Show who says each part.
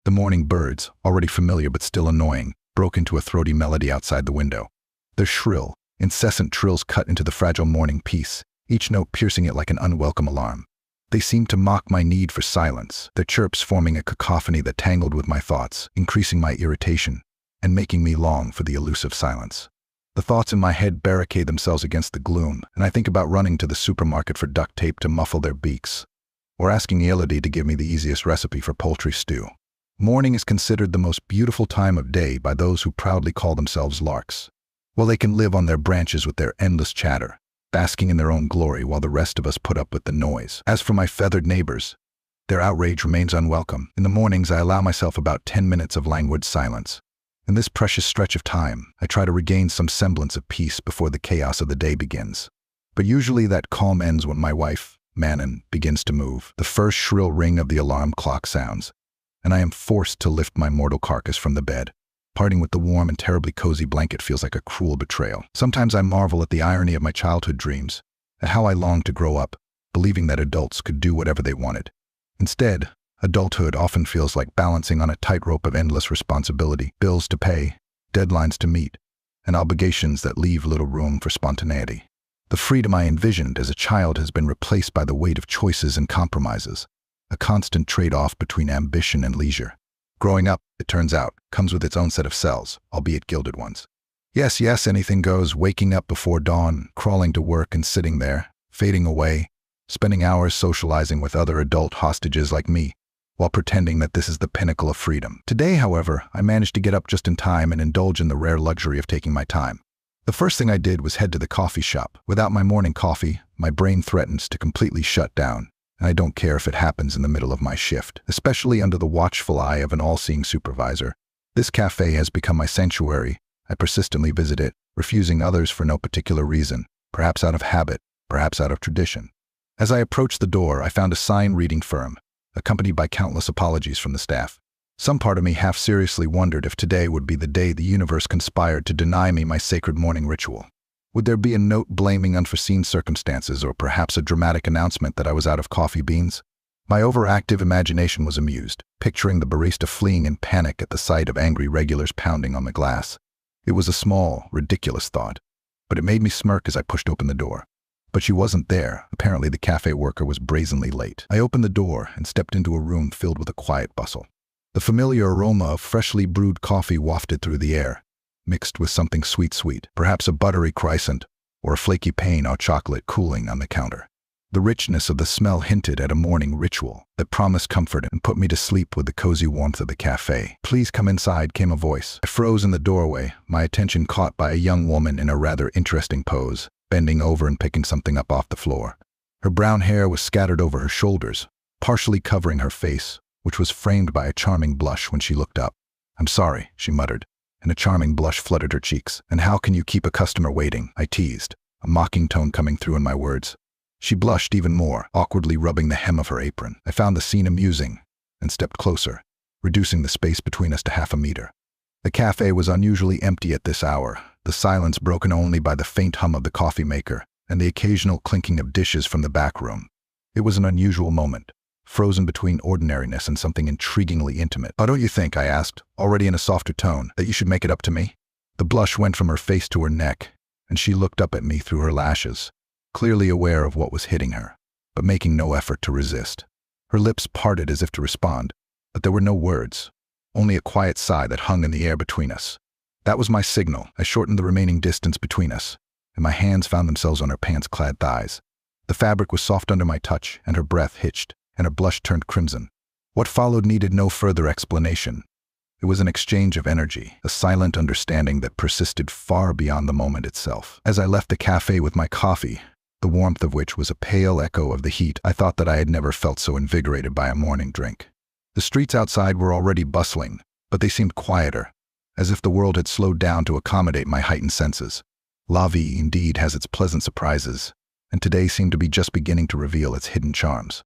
Speaker 1: The morning birds, already familiar but still annoying, broke into a throaty melody outside the window. Their shrill, incessant trills cut into the fragile morning peace, each note piercing it like an unwelcome alarm. They seemed to mock my need for silence, their chirps forming a cacophony that tangled with my thoughts, increasing my irritation, and making me long for the elusive silence. The thoughts in my head barricade themselves against the gloom, and I think about running to the supermarket for duct tape to muffle their beaks, or asking Elodie to give me the easiest recipe for poultry stew. Morning is considered the most beautiful time of day by those who proudly call themselves larks. Well, they can live on their branches with their endless chatter, basking in their own glory while the rest of us put up with the noise. As for my feathered neighbors, their outrage remains unwelcome. In the mornings, I allow myself about 10 minutes of languid silence. In this precious stretch of time, I try to regain some semblance of peace before the chaos of the day begins. But usually that calm ends when my wife, Manon, begins to move. The first shrill ring of the alarm clock sounds, and I am forced to lift my mortal carcass from the bed. Parting with the warm and terribly cozy blanket feels like a cruel betrayal. Sometimes I marvel at the irony of my childhood dreams, at how I longed to grow up, believing that adults could do whatever they wanted. Instead, adulthood often feels like balancing on a tightrope of endless responsibility, bills to pay, deadlines to meet, and obligations that leave little room for spontaneity. The freedom I envisioned as a child has been replaced by the weight of choices and compromises, a constant trade-off between ambition and leisure. Growing up, it turns out, comes with its own set of cells, albeit gilded ones. Yes, anything goes, waking up before dawn, crawling to work and sitting there, fading away, spending hours socializing with other adult hostages like me, while pretending that this is the pinnacle of freedom. Today, however, I managed to get up just in time and indulge in the rare luxury of taking my time. The first thing I did was head to the coffee shop. Without my morning coffee, my brain threatens to completely shut down, and I don't care if it happens in the middle of my shift, especially under the watchful eye of an all-seeing supervisor. This cafe has become my sanctuary. I persistently visit it, refusing others for no particular reason, perhaps out of habit, perhaps out of tradition. As I approached the door, I found a sign reading firm, accompanied by countless apologies from the staff. Some part of me half-seriously wondered if today would be the day the universe conspired to deny me my sacred morning ritual. Would there be a note blaming unforeseen circumstances, or perhaps a dramatic announcement that I was out of coffee beans? My overactive imagination was amused, picturing the barista fleeing in panic at the sight of angry regulars pounding on the glass. It was a small, ridiculous thought, but it made me smirk as I pushed open the door. But she wasn't there. Apparently the cafe worker was brazenly late. I opened the door and stepped into a room filled with a quiet bustle. The familiar aroma of freshly brewed coffee wafted through the air, mixed with something sweet, perhaps a buttery croissant or a flaky pain au chocolate cooling on the counter. The richness of the smell hinted at a morning ritual that promised comfort and put me to sleep with the cozy warmth of the cafe. "Please come inside," came a voice. I froze in the doorway, my attention caught by a young woman in a rather interesting pose, bending over and picking something up off the floor. Her brown hair was scattered over her shoulders, partially covering her face, which was framed by a charming blush when she looked up. "I'm sorry," she muttered, and a charming blush flooded her cheeks. "And how can you keep a customer waiting?" I teased, a mocking tone coming through in my words. She blushed even more, awkwardly rubbing the hem of her apron. I found the scene amusing and stepped closer, reducing the space between us to half a meter. The cafe was unusually empty at this hour, the silence broken only by the faint hum of the coffee maker and the occasional clinking of dishes from the back room. It was an unusual moment, frozen between ordinariness and something intriguingly intimate. "Oh, don't you think," I asked, already in a softer tone, "that you should make it up to me?" The blush went from her face to her neck, and she looked up at me through her lashes, clearly aware of what was hitting her, but making no effort to resist. Her lips parted as if to respond, but there were no words, only a quiet sigh that hung in the air between us. That was my signal. I shortened the remaining distance between us, and my hands found themselves on her pants-clad thighs. The fabric was soft under my touch, and her breath hitched, and her blush turned crimson. What followed needed no further explanation. It was an exchange of energy, a silent understanding that persisted far beyond the moment itself. As I left the cafe with my coffee, the warmth of which was a pale echo of the heat, I thought that I had never felt so invigorated by a morning drink. The streets outside were already bustling, but they seemed quieter, as if the world had slowed down to accommodate my heightened senses. La vie indeed has its pleasant surprises, and today seemed to be just beginning to reveal its hidden charms.